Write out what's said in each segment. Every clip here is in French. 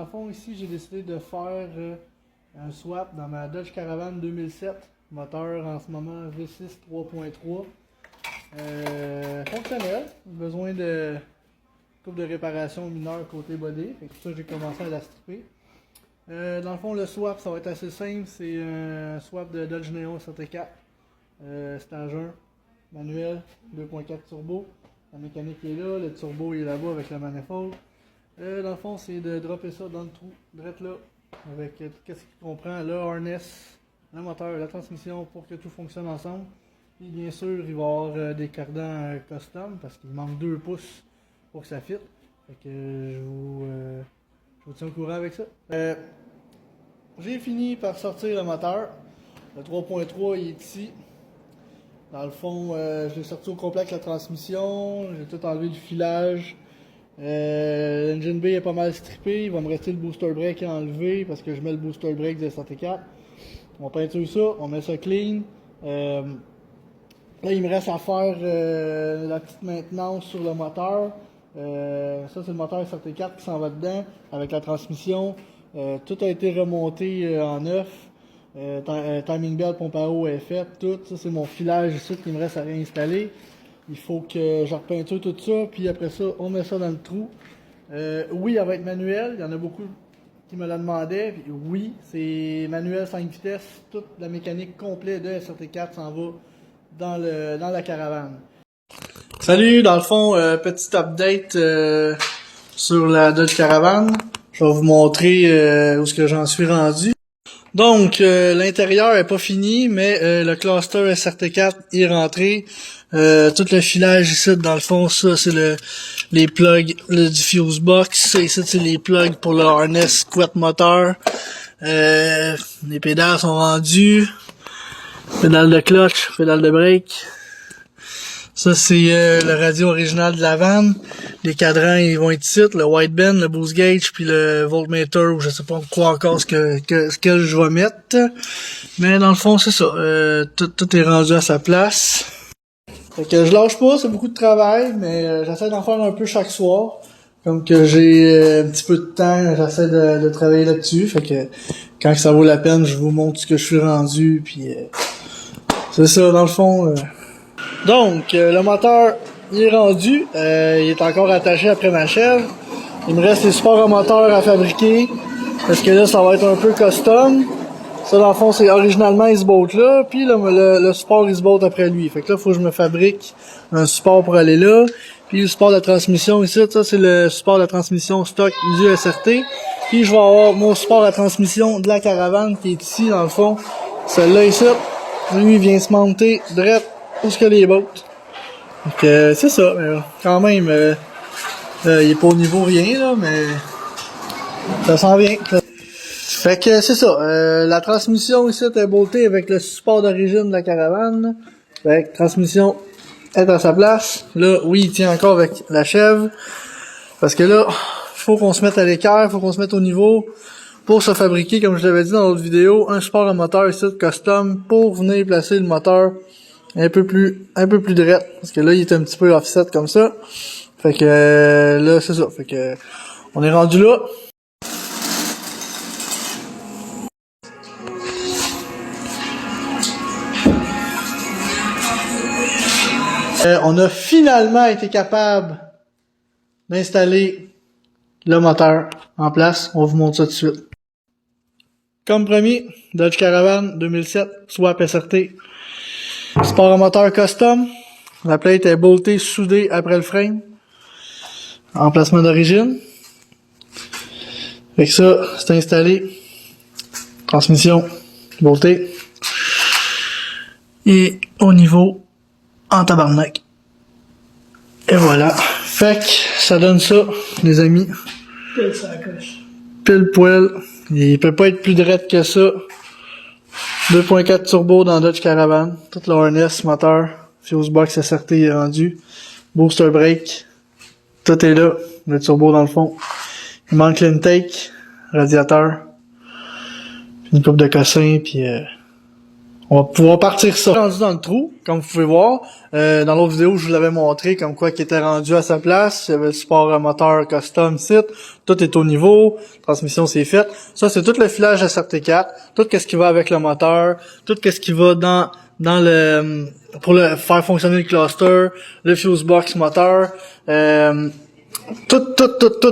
En fond, ici, j'ai décidé de faire un swap dans ma Dodge Caravan 2007. Moteur en ce moment V6 3.3. Fonctionnel. Besoin de couple de réparations mineures côté body. Fait que ça, j'ai commencé à la stripper. Dans le fond, le swap, ça va être assez simple. C'est un swap de Dodge Neon SRT4. Stage 1, manuel, 2.4 turbo. La mécanique est là, le turbo est là-bas avec la manifold. Dans le fond, c'est de dropper ça dans le trou, direct là, avec tout ce qui comprend le harness, le moteur, la transmission pour que tout fonctionne ensemble. Et bien sûr, il va y avoir des cardans custom parce qu'il manque 2 pouces pour que ça fitte. Fait que je vous tiens au courant avec ça. J'ai fini par sortir le moteur. Le 3.3 il est ici. Dans le fond, je l'ai sorti au complet avec la transmission. J'ai tout enlevé du filage. L'engine bay est pas mal strippé. Il va me rester le booster brake à enlever parce que je mets le booster brake de SRT4. On peinture ça, on met ça clean. Là, il me reste à faire la petite maintenance sur le moteur. Ça, c'est le moteur SRT4 qui s'en va dedans avec la transmission. Tout a été remonté en neuf. Timing belt, pompe à eau est faite. Tout ça, c'est mon filage ici qui me reste à réinstaller. Il faut que je repeinture tout ça, puis après ça, on met ça dans le trou. Oui, elle va être manuelle. Il y en a beaucoup qui me la demandaient. Puis oui, c'est manuel 5 vitesses. Toute la mécanique complète de SRT4 s'en va dans la caravane. Salut, dans le fond, petit update sur la Dodge Caravan. Je vais vous montrer où est-ce que j'en suis rendu. Donc, l'intérieur est pas fini, mais le cluster SRT4 est rentré. Tout le filage ici, dans le fond, ça c'est les plugs du fuse box. Ici, c'est les plugs pour le harness quad moteur. Les pédales sont rendues. Pédale de clutch, pédale de break. Ça, c'est le radio original de la vanne. Les cadrans, ils vont être ici. Le wideband, le boost gauge, puis le voltmeter, ou je sais pas quoi encore ce que je vais mettre. Mais dans le fond, c'est ça. Tout est rendu à sa place. Fait que je lâche pas, c'est beaucoup de travail, mais j'essaie d'en faire un peu chaque soir. Comme que j'ai un petit peu de temps, j'essaie de travailler là-dessus. Fait que quand ça vaut la peine, je vous montre ce que je suis rendu. Puis c'est ça, dans le fond. Donc, le moteur, il est rendu. Il est encore attaché après ma chèvre. Il me reste les supports à moteur à fabriquer. Parce que là, ça va être un peu custom. Ça, dans le fond, c'est originalement il se bolt là. Puis le support, il se bolt après lui. Fait que là, il faut que je me fabrique un support pour aller là. Puis le support de transmission ici, ça, c'est le support de transmission stock du SRT. Puis je vais avoir mon support de transmission de la caravane qui est ici, dans le fond. Celle-là ici. Lui, il vient se monter direct où ce que les bottes. Donc c'est ça, mais quand même il est pas au niveau rien là, mais ça s'en vient. Fait que c'est ça. La transmission ici est boltée avec le support d'origine de la caravane. Fait que transmission est à sa place. Là, oui, il tient encore avec la chèvre. Parce que là, faut qu'on se mette à l'équerre, faut qu'on se mette au niveau pour se fabriquer, comme je l'avais dit dans l'autre vidéo, un support à moteur ici custom pour venir placer le moteur un peu plus droit, parce que là il est un petit peu offset comme ça. Fait que là c'est ça. Fait que on est rendu là. On a finalement été capable d'installer le moteur en place. On vous montre ça tout de suite. Comme premier, Dodge Caravan 2007, swap SRT. Support à moteur custom. La plate est boltée, soudée après le frame. Emplacement d'origine. Fait que ça, c'est installé. Transmission boltée. Et au niveau en tabarnak. Et voilà. Fait que ça donne ça, les amis. Pile ça coche. Pile poil. Il peut pas être plus direct que ça. 2.4 turbo dans Dodge Caravan. Tout le harness, moteur, fuse box SRT est rendu. Booster brake. Tout est là. Le turbo dans le fond. Il manque l'intake, radiateur. Une coupe de cossin, puis On va pouvoir partir ça. Rendu dans le trou, comme vous pouvez voir. Dans l'autre vidéo, je vous l'avais montré comme quoi qu'il était rendu à sa place. Il y avait le support moteur custom site. Tout est au niveau. Transmission c'est fait. Ça, c'est tout le filage SRT4. Tout ce qui va avec le moteur. Tout ce qui va dans le pour le faire fonctionner le cluster, le fuse box moteur. Tout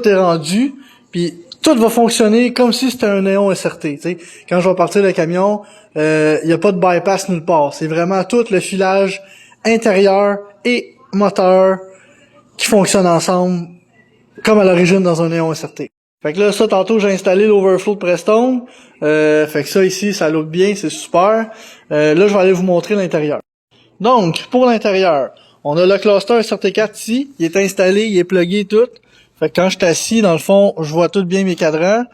est rendu. Puis tout va fonctionner comme si c'était un néon SRT. T'sais. Quand je vais partir le camion, il n'y a pas de bypass nulle part. C'est vraiment tout le filage intérieur et moteur qui fonctionnent ensemble comme à l'origine dans un néon SRT. Fait que là, ça, tantôt, j'ai installé l'overflow de Prestone. Fait que ça, ici, ça look bien, c'est super. Là, je vais aller vous montrer l'intérieur. Donc, pour l'intérieur, on a le cluster SRT4 ici. Il est installé, il est plugué, tout. Fait que quand je suis assis, dans le fond, je vois tout bien mes cadrans.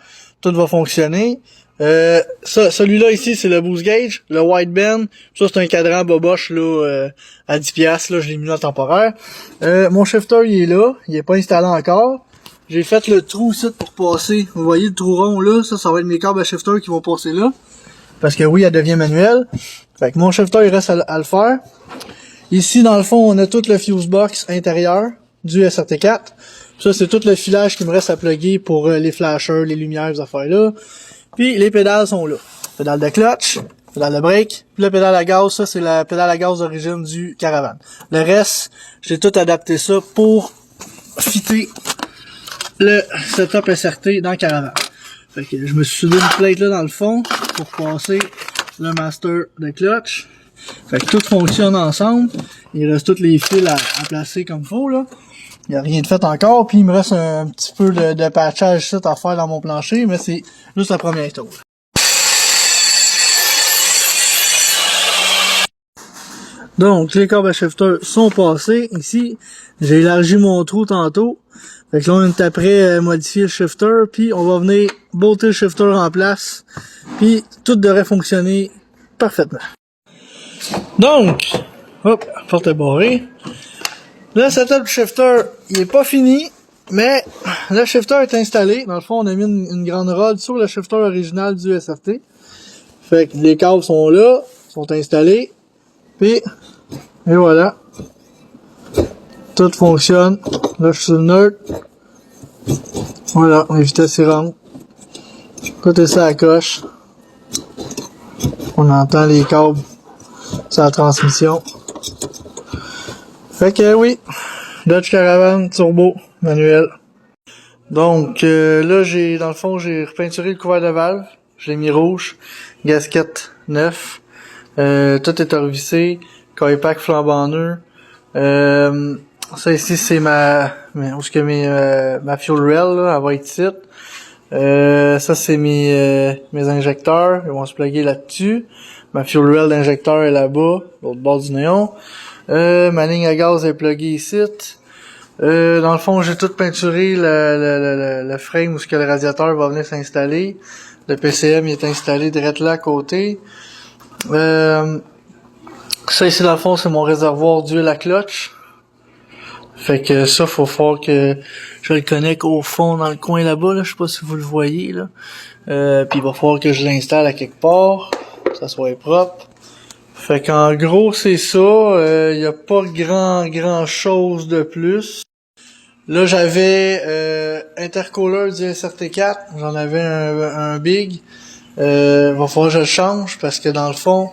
Tout va fonctionner. Celui-là ici, c'est le boost gauge, le wideband. Ça, c'est un cadran boboche là, à 10$, là, je l'ai mis là temporaire. Mon shifter, il est là. Il est pas installé encore. J'ai fait le trou ici pour passer. Vous voyez le trou rond là, ça va être mes câbles à shifter qui vont passer là. Parce que oui, elle devient manuelle. Fait que mon shifter, il reste à le faire. Ici, dans le fond, on a tout le fuse box intérieur du SRT4. Ça, c'est tout le filage qui me reste à plugger pour les flashers, les lumières, ces affaires-là. Puis les pédales sont là. Pédale de clutch, pédale de break, puis la pédale à gaz, ça c'est la pédale à gaz d'origine du Caravan. Le reste, j'ai tout adapté ça pour fitter le setup SRT dans le Caravan. Fait que je me suis soudé une plate là dans le fond pour passer le master de clutch. Fait que tout fonctionne ensemble. Il reste tous les fils à placer comme il faut là. Il n'y a rien de fait encore, puis il me reste un petit peu de patchage ici à faire dans mon plancher, mais c'est juste la première tour. Donc, les câbles à shifter sont passés. Ici, j'ai élargi mon trou tantôt. Fait que là, on est après modifier le shifter, puis on va venir bolter le shifter en place, puis tout devrait fonctionner parfaitement. Donc, hop, porte est barrée. Le setup du shifter, il est pas fini, mais le shifter est installé. Dans le fond, on a mis une grande rod sur le shifter original du SRT. Fait que les câbles sont là, sont installés. Puis, et voilà. Tout fonctionne. Là, je suis sur le neutre. Voilà, les vitesses y rentrent. Côté ça à la coche. On entend les câbles sur la transmission. Fait que oui, Dodge Caravan turbo manuel. Donc là dans le fond j'ai repeinturé le couvert de valve, je l'ai mis rouge, gasket neuf, tout est revissé, coil pack flambant neuf. Ça ici c'est ma fuel rail là, elle va être ici. Ça c'est mes injecteurs, ils vont se plugger là-dessus. Ma fuel rail d'injecteur est là-bas, l'autre bord du néon. Ma ligne à gaz est pluguée ici. Dans le fond, j'ai tout peinturé le frame où ce que le radiateur va venir s'installer. Le PCM il est installé direct là à côté. Ça ici dans le fond, c'est mon réservoir d'huile à clutch. Fait que ça, faut faire que je le connecte au fond dans le coin là-bas. Là. Je sais pas si vous le voyez là. Puis il va falloir que je l'installe à quelque part, que ça soit propre. Fait qu'en gros, c'est ça. Y a pas grand chose de plus. Là, j'avais intercooler du SRT4. J'en avais un big. Va falloir que je le change parce que dans le fond,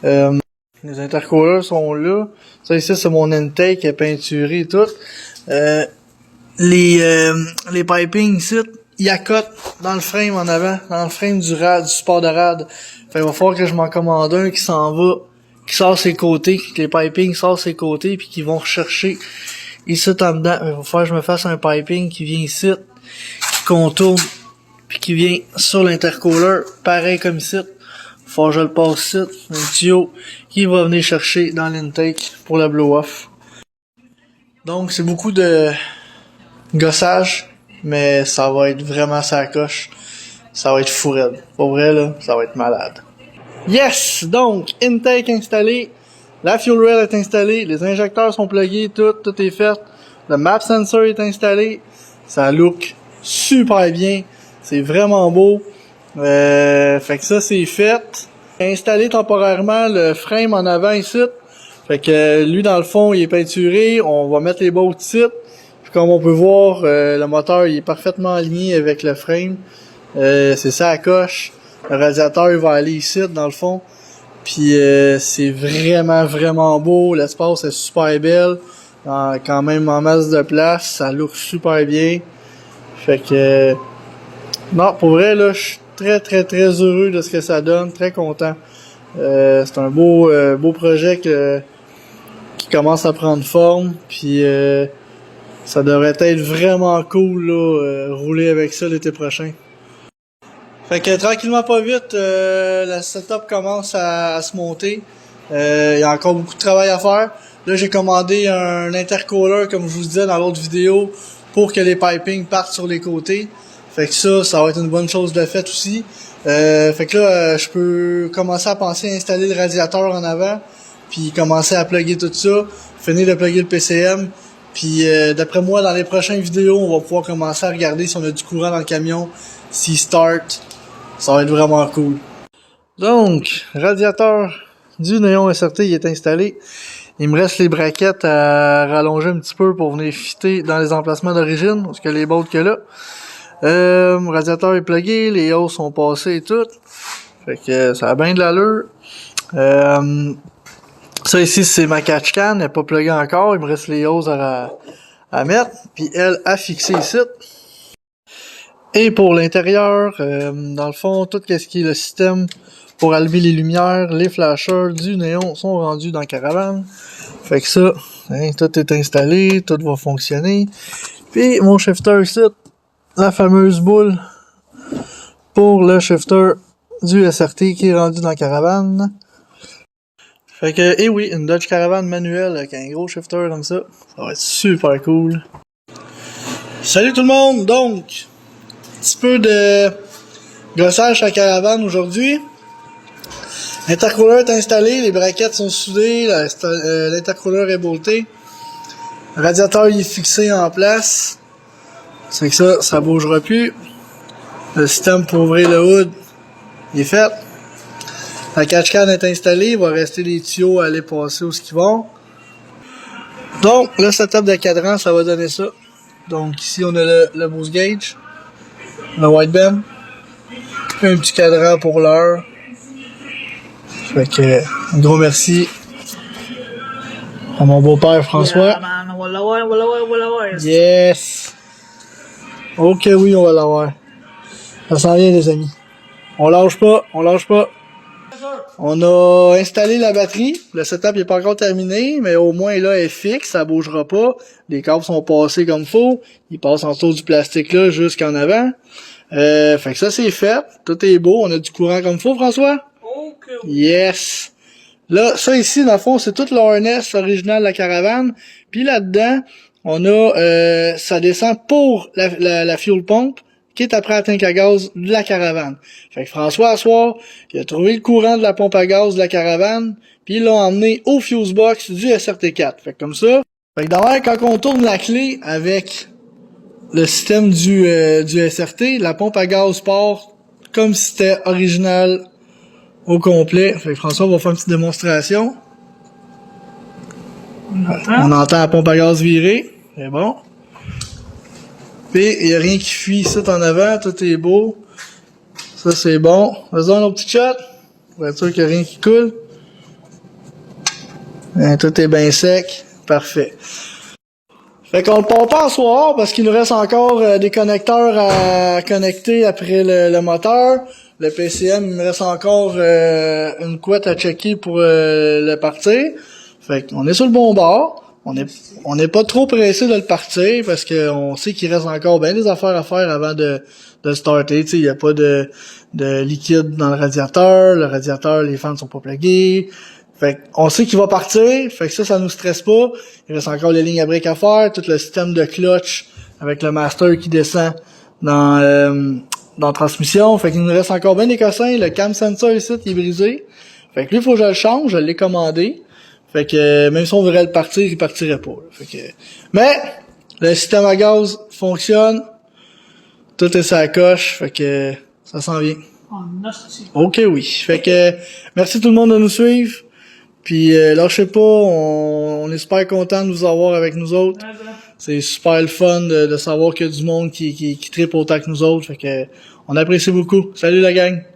les intercoolers sont là. Ça ici, c'est mon intake est peinturé et tout. Les pipings ici, ils accotent dans le frame en avant, dans le frame du support de rad. Fait qu'il va falloir que je m'en commande un qui s'en va, qui sort ses côtés, que les pipings sortent ses côtés, puis qui vont rechercher ici en dedans. Il va falloir que je me fasse un piping qui vient ici, qui contourne, puis qui vient sur l'intercooler, pareil comme ici. Faut que je le passe ici, un tuyau qui va venir chercher dans l'intake pour la blow-off. Donc c'est beaucoup de gossage, mais ça va être vraiment sa coche. Ça va être fou raide. Pour vrai là, ça va être malade. Yes! Donc, intake installé, la fuel rail est installée, les injecteurs sont plugués, tout est fait. Le map sensor est installé. Ça look super bien. C'est vraiment beau. Fait que ça c'est fait. J'ai installé temporairement le frame en avant ici. Fait que lui, dans le fond, il est peinturé. On va mettre les bottes ici. Puis comme on peut voir, le moteur il est parfaitement aligné avec le frame. C'est ça à coche. Le radiateur il va aller ici, dans le fond. Puis c'est vraiment beau. L'espace est super belle. Quand même en masse de place. Ça look super bien. Fait que... non, pour vrai, là, je suis très heureux de ce que ça donne. Très content. C'est un beau projet qui commence à prendre forme. Puis ça devrait être vraiment cool, là, rouler avec ça l'été prochain. Fait que tranquillement pas vite, la setup commence à se monter. Il y a encore beaucoup de travail à faire. Là, j'ai commandé un intercooler, comme je vous disais dans l'autre vidéo, pour que les pipings partent sur les côtés. Fait que ça va être une bonne chose de fait aussi. Fait que là, je peux commencer à penser à installer le radiateur en avant, puis commencer à plugger tout ça, finir de plugger le PCM. Puis d'après moi, dans les prochaines vidéos, on va pouvoir commencer à regarder si on a du courant dans le camion, s'il start. Ça va être vraiment cool. Donc, radiateur du Néon SRT il est installé. Il me reste les braquettes à rallonger un petit peu pour venir fitter dans les emplacements d'origine, parce que les bolts que là. Radiateur est plugué, les hausses sont passées et tout. Fait que ça a bien de l'allure. Ça ici c'est ma catch can, elle n'est pas pluguée encore, il me reste les hausses à mettre. Puis elle a fixé ici. Et pour l'intérieur, dans le fond, tout ce qui est le système pour allumer les lumières, les flashers du néon sont rendus dans la caravane. Fait que ça, hein, tout est installé, tout va fonctionner. Puis mon shifter ici, la fameuse boule pour le shifter du SRT qui est rendu dans la caravane. Fait que, et oui, une Dodge Caravan manuelle avec un gros shifter comme ça, ça va être super cool. Salut tout le monde, donc, un petit peu de gossage à la caravane aujourd'hui. L'intercooler est installé, les braquettes sont soudées, l'intercooler est bolté. Le radiateur il est fixé en place. C'est que ça bougera plus. Le système pour ouvrir le hood, il est fait. La catch can est installée, il va rester les tuyaux à aller passer où ce qu'ils vont. Donc, le setup de cadran, ça va donner ça. Donc ici on a le boost gauge, le wideband, un petit cadran pour l'heure. Fait que, un gros merci à mon beau-père François. Yes! Ok oui, on va l'avoir. Ça s'en vient les amis. On lâche pas, on lâche pas. On a installé la batterie. Le setup n'est pas encore terminé, mais au moins là, elle est fixe, ça bougera pas. Les câbles sont passés comme faut. Ils passent en dessous du plastique là jusqu'en avant. Fait que ça c'est fait. Tout est beau. On a du courant comme faut, François? Okay. Yes! Là, ça ici, dans le fond, c'est tout l'harness original de la caravane. Puis là-dedans, on a ça descend pour la fuel pump, qui est après la tank à gaz de la caravane. Fait que François, à soir, il a trouvé le courant de la pompe à gaz de la caravane, puis il l'a emmené au fuse box du SRT4. Fait que comme ça. Fait que d'ailleurs, quand on tourne la clé avec le système du SRT, la pompe à gaz part comme si c'était original au complet. Fait que François va faire une petite démonstration. On entend la pompe à gaz virer. C'est bon. Puis, il n'y a rien qui fuit ici en avant. Tout est beau. Ça, c'est bon. Faisons un autre petit shot. Pour être sûr qu'il n'y a rien qui coule. Et tout est bien sec. Parfait. Fait qu'on le pompe pas en soir parce qu'il nous reste encore des connecteurs à connecter après le moteur. Le PCM, il me reste encore une couette à checker pour le partir. Fait qu'on est sur le bon bord. On n'est pas trop pressé de le partir parce qu'on sait qu'il reste encore bien des affaires à faire avant de starter. Tu sais, il n'y a pas de liquide dans le radiateur. Le radiateur, les fans sont pas plugués. Fait qu'on sait qu'il va partir. Fait que ça nous stresse pas. Il reste encore les lignes à break à faire. Tout le système de clutch avec le master qui descend dans la transmission. Fait qu'il nous reste encore bien des cossins. Le cam sensor ici, il est brisé. Fait que lui, il faut que je le change. Je l'ai commandé. Fait que même si on voudrait le partir, il partirait pas. Fait que, mais le système à gaz fonctionne. Tout est sur la coche. Fait que ça s'en vient. En hostie. Ok, oui. Fait que merci tout le monde de nous suivre. Puis lâchez pas, on est super content de vous avoir avec nous autres. C'est super le fun de savoir qu'il y a du monde qui trippe autant que nous autres. Fait que on apprécie beaucoup. Salut la gang!